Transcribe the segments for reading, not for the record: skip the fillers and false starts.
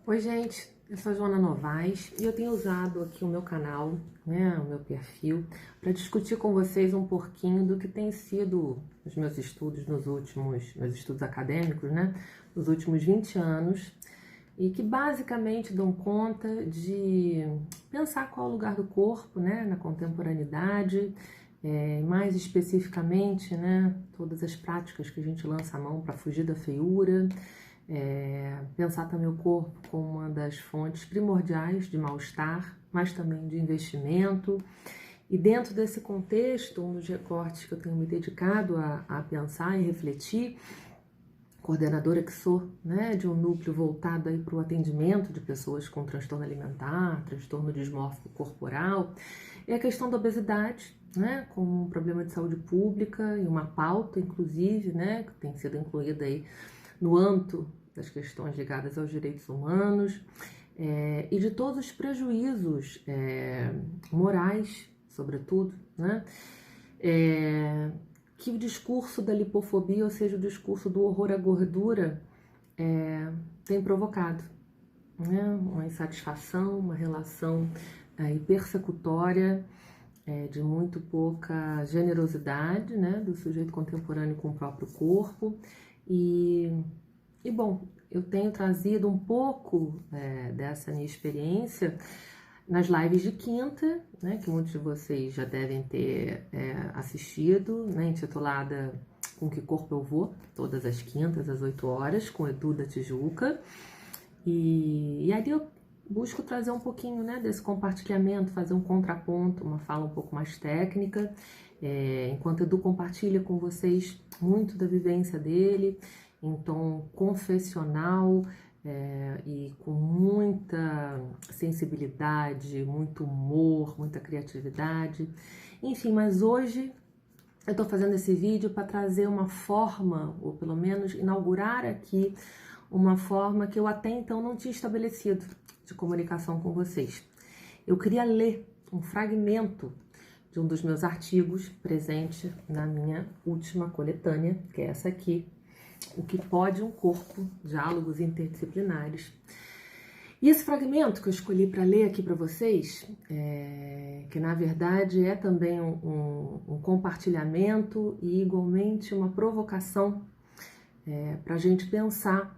Oi, gente, eu sou a Joana Novaes e eu tenho usado aqui o meu canal, né, o meu perfil, para discutir com vocês um pouquinho do que tem sido os meus estudos meus estudos acadêmicos, né, nos últimos 20 anos, e que basicamente dão conta de pensar qual é o lugar do corpo, né, na contemporaneidade, mais especificamente, né, todas as práticas que a gente lança a mão para fugir da feiura. Pensar também o corpo como uma das fontes primordiais de mal-estar, mas também de investimento. E dentro desse contexto, um dos recortes que eu tenho me dedicado a pensar e refletir, coordenadora que sou, né, de um núcleo voltado aí para o atendimento de pessoas com transtorno alimentar, transtorno dismórfico corporal, é a questão da obesidade, né, como um problema de saúde pública e uma pauta, inclusive, né, que tem sido incluída aí no âmbito das questões ligadas aos direitos humanos, e de todos os prejuízos morais, sobretudo, né, que o discurso da lipofobia, ou seja, o discurso do horror à gordura, tem provocado, né, uma insatisfação, uma relação persecutória, de muito pouca generosidade, né, do sujeito contemporâneo com o próprio corpo. E bom, eu tenho trazido um pouco dessa minha experiência nas lives de quinta, né, que muitos de vocês já devem ter assistido, né, intitulada Com Que Corpo Eu Vou, todas as quintas, às 8 horas, com Edu da Tijuca. E aí eu busco trazer um pouquinho, né, desse compartilhamento, fazer um contraponto, uma fala um pouco mais técnica, enquanto Edu compartilha com vocês muito da vivência dele, em tom confessional, e com muita sensibilidade, muito humor, muita criatividade. Enfim, mas hoje eu tô fazendo esse vídeo para trazer uma forma, ou pelo menos inaugurar aqui uma forma que eu até então não tinha estabelecido de comunicação com vocês. Eu queria ler um fragmento de um dos meus artigos presente na minha última coletânea, que é essa aqui, O que Pode um Corpo? Diálogos Interdisciplinares. E esse fragmento que eu escolhi para ler aqui para vocês, que na verdade é também um compartilhamento e igualmente uma provocação para a gente pensar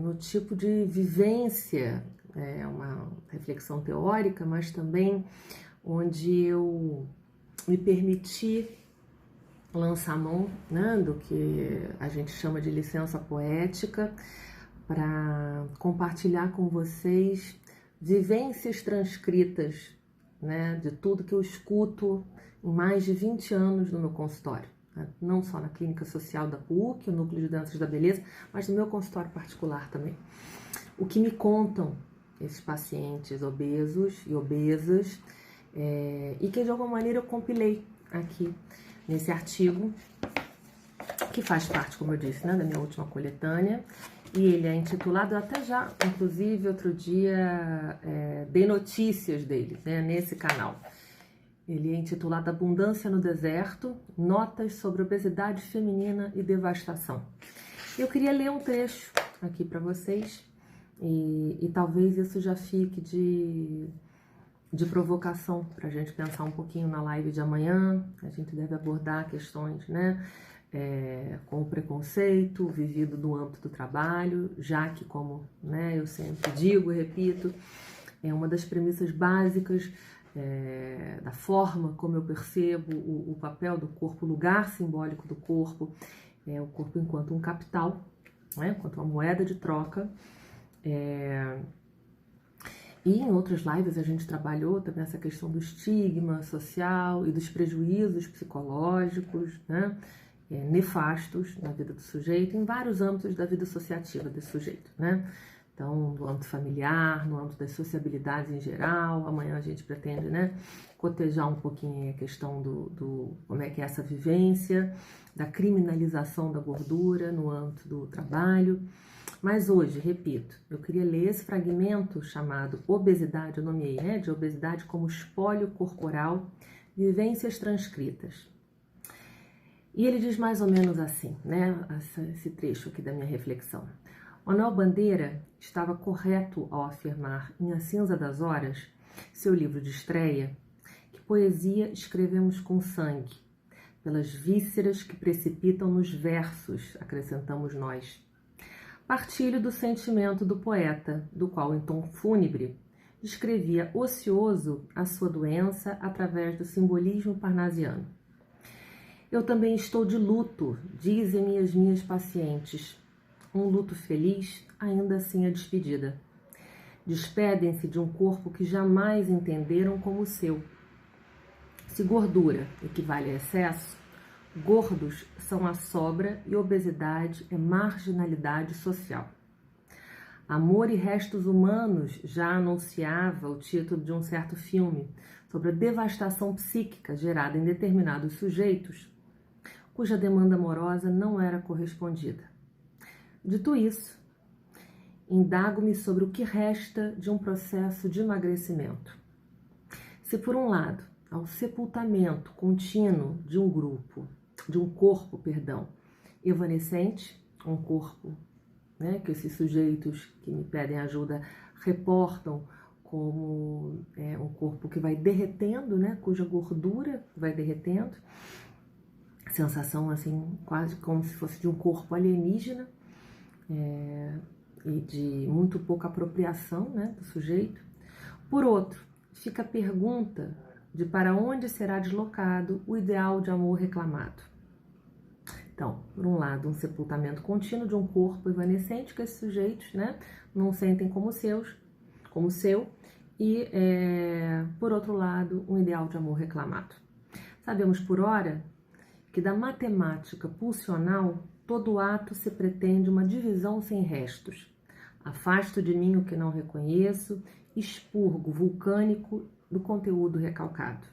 no tipo de vivência, uma reflexão teórica, mas também onde eu me permiti lançar a mão, né, do que a gente chama de licença poética, para compartilhar com vocês vivências transcritas, né, de tudo que eu escuto em mais de 20 anos no meu consultório, né, não só na clínica social da PUC, o Núcleo de Danças da Beleza, mas no meu consultório particular também. O que me contam esses pacientes obesos e obesas, e que de alguma maneira eu compilei aqui nesse artigo, que faz parte, como eu disse, né, da minha última coletânea, e ele é intitulado, eu até já, inclusive, outro dia, dei notícias dele, né, nesse canal. Ele é intitulado Abundância no Deserto, Notas sobre Obesidade Feminina e Devastação. Eu queria ler um trecho aqui para vocês, e talvez isso já fique de provocação para a gente pensar um pouquinho na live de amanhã. A gente deve abordar questões, né, com o preconceito vivido no âmbito do trabalho, já que, como, né, eu sempre digo e repito, é uma das premissas básicas da forma como eu percebo o papel do corpo, o lugar simbólico do corpo, o corpo enquanto um capital, né, enquanto uma moeda de troca. E em outras lives a gente trabalhou também essa questão do estigma social e dos prejuízos psicológicos, né, nefastos na vida do sujeito, em vários âmbitos da vida associativa desse sujeito, né? Então, no âmbito familiar, no âmbito das sociabilidades em geral. Amanhã a gente pretende, né, cotejar um pouquinho a questão do como é que é essa vivência, da criminalização da gordura no âmbito do trabalho. Mas hoje, repito, eu queria ler esse fragmento chamado Obesidade, eu nomeei, né, de obesidade como espólio corporal, vivências transcritas. E ele diz mais ou menos assim, né, esse trecho aqui da minha reflexão. Manuel Bandeira estava correto ao afirmar em A Cinza das Horas, seu livro de estreia, que poesia escrevemos com sangue, pelas vísceras que precipitam nos versos, acrescentamos nós. Partilho do sentimento do poeta, do qual, em tom fúnebre, descrevia ocioso a sua doença através do simbolismo parnasiano. Eu também estou de luto, dizem-me as minhas pacientes. Um luto feliz, ainda assim a despedida. Despedem-se de um corpo que jamais entenderam como o seu. Se gordura equivale a excesso, gordos são a sobra e obesidade é marginalidade social. Amor e Restos Humanos já anunciava o título de um certo filme sobre a devastação psíquica gerada em determinados sujeitos, cuja demanda amorosa não era correspondida. Dito isso, indago-me sobre o que resta de um processo de emagrecimento. Se por um lado, ao sepultamento contínuo de um corpo, evanescente, um corpo, que esses sujeitos que me pedem ajuda reportam como um corpo que vai derretendo, cuja gordura vai derretendo, sensação assim, quase como se fosse de um corpo alienígena, e de muito pouca apropriação do sujeito. Por outro, fica a pergunta de para onde será deslocado o ideal de amor reclamado. Então, por um lado, um sepultamento contínuo de um corpo evanescente que esses sujeitos não sentem como seu, e, por outro lado, um ideal de amor reclamado. Sabemos por ora que da matemática pulsional todo ato se pretende uma divisão sem restos. Afasto de mim o que não reconheço, expurgo vulcânico do conteúdo recalcado.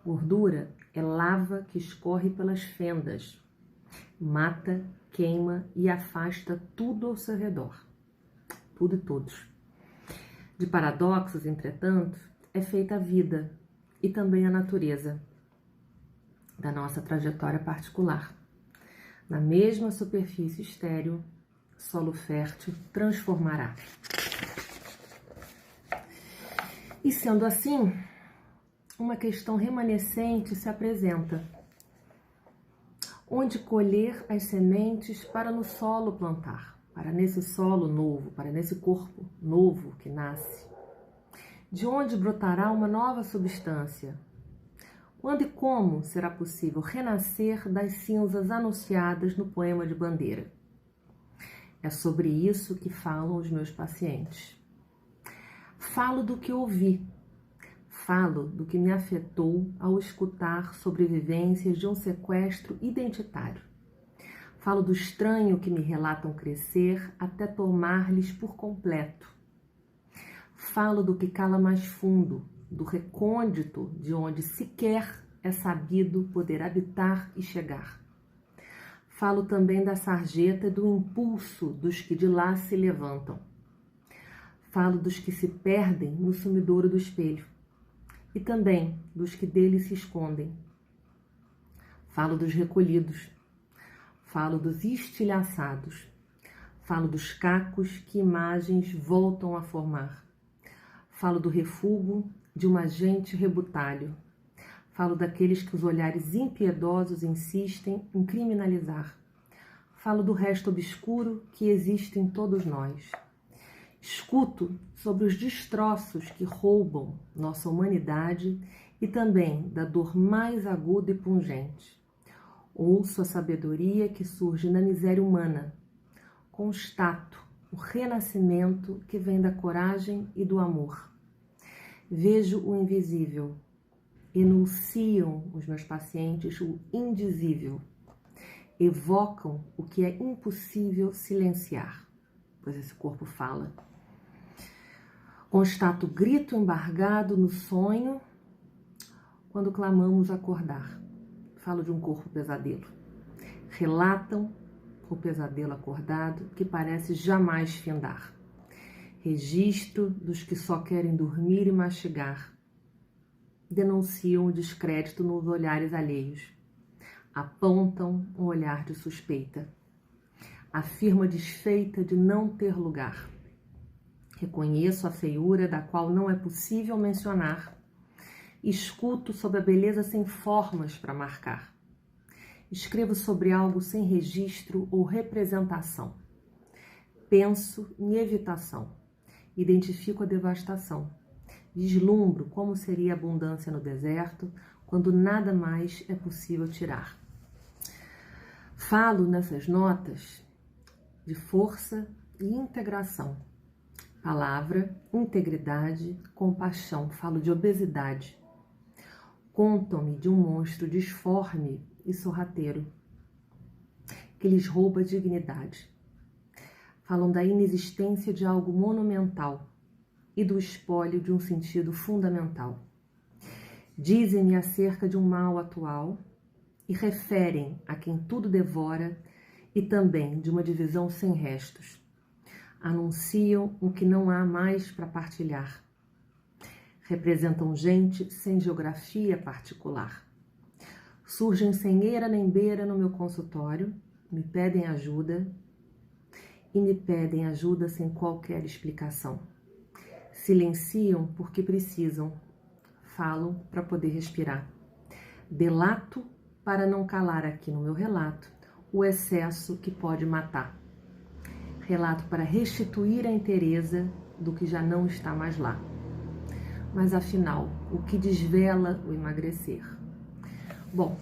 Gordura é lava que escorre pelas fendas, mata, queima e afasta tudo ao seu redor, tudo e todos. De paradoxos, entretanto, é feita a vida e também a natureza da nossa trajetória particular. Na mesma superfície estéril, solo fértil transformará. E sendo assim, uma questão remanescente se apresenta. Onde colher as sementes para no solo plantar, para nesse solo novo, para nesse corpo novo que nasce? De onde brotará uma nova substância? Quando e como será possível renascer das cinzas anunciadas no poema de Bandeira? É sobre isso que falam os meus pacientes. Falo do que ouvi, falo do que me afetou ao escutar sobrevivências de um sequestro identitário. Falo do estranho que me relatam crescer até tomar-lhes por completo. Falo do que cala mais fundo, do recôndito de onde sequer é sabido poder habitar e chegar. Falo também da sarjeta e do impulso dos que de lá se levantam. Falo dos que se perdem no sumidouro do espelho e também dos que dele se escondem. Falo dos recolhidos, falo dos estilhaçados, falo dos cacos que imagens voltam a formar. Falo do refúgio de um agente rebutalho. Falo daqueles que os olhares impiedosos insistem em criminalizar. Falo do resto obscuro que existe em todos nós. Escuto sobre os destroços que roubam nossa humanidade e também da dor mais aguda e pungente. Ouço a sabedoria que surge na miséria humana. Constato o renascimento que vem da coragem e do amor. Vejo o invisível. Enunciam os meus pacientes o indizível. Evocam o que é impossível silenciar, pois esse corpo fala. Constato o grito embargado no sonho quando clamamos acordar. Falo de um corpo pesadelo. Relatam o pesadelo acordado que parece jamais findar. Registro dos que só querem dormir e mastigar. Denunciam o descrédito nos olhares alheios. Apontam um olhar de suspeita. afirma desfeita de não ter lugar. Reconheço a feiura da qual não é possível mencionar. Escuto sobre a beleza sem formas para marcar. Escrevo sobre algo sem registro ou representação. Penso em evitação. Identifico a devastação. Vislumbro como seria a abundância no deserto, quando nada mais é possível tirar. Falo nessas notas de força e integração. Palavra, integridade, compaixão. Falo de obesidade. Contam-me de um monstro disforme e sorrateiro, que lhes rouba a dignidade. Falam da inexistência de algo monumental e do espólio de um sentido fundamental. Dizem-me acerca de um mal atual e referem a quem tudo devora e também de uma divisão sem restos. Anunciam o que não há mais para partilhar. Representam gente sem geografia particular. Surgem sem eira nem beira no meu consultório, me pedem ajuda e me pedem ajuda sem qualquer explicação. Silenciam porque precisam, falam para poder respirar. Delato para não calar aqui no meu relato o excesso que pode matar. Relato para restituir a inteireza do que já não está mais lá. Mas afinal, o que desvela o emagrecer? Bom,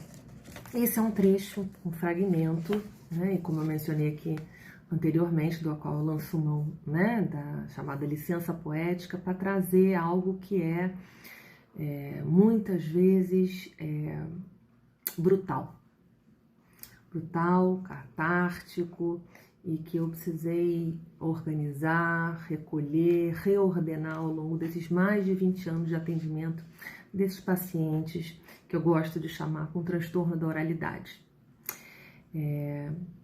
esse é um trecho, um fragmento, né? E como eu mencionei aqui anteriormente, do qual eu lanço mão, né? Da chamada licença poética, para trazer algo que é muitas vezes brutal, catártico, e que eu precisei organizar, recolher, reordenar ao longo desses mais de 20 anos de atendimento desses pacientes que eu gosto de chamar com transtorno da oralidade.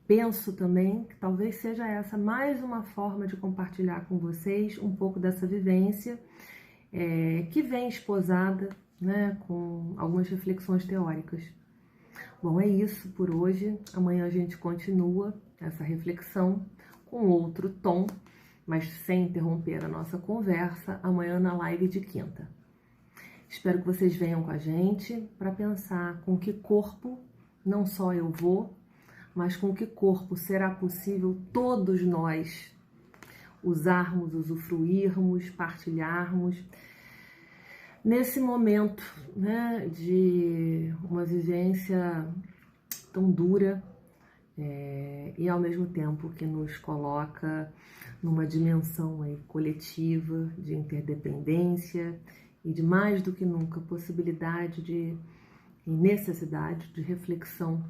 Penso também que talvez seja essa mais uma forma de compartilhar com vocês um pouco dessa vivência que vem esposada, né, com algumas reflexões teóricas. Bom, é isso por hoje. Amanhã a gente continua essa reflexão com outro tom, mas sem interromper a nossa conversa, amanhã na live de quinta. Espero que vocês venham com a gente para pensar com que corpo não só eu vou, mas com que corpo será possível todos nós usarmos, usufruirmos, partilharmos nesse momento, né, de uma vivência tão dura e ao mesmo tempo que nos coloca numa dimensão aí coletiva de interdependência e de mais do que nunca possibilidade e necessidade de reflexão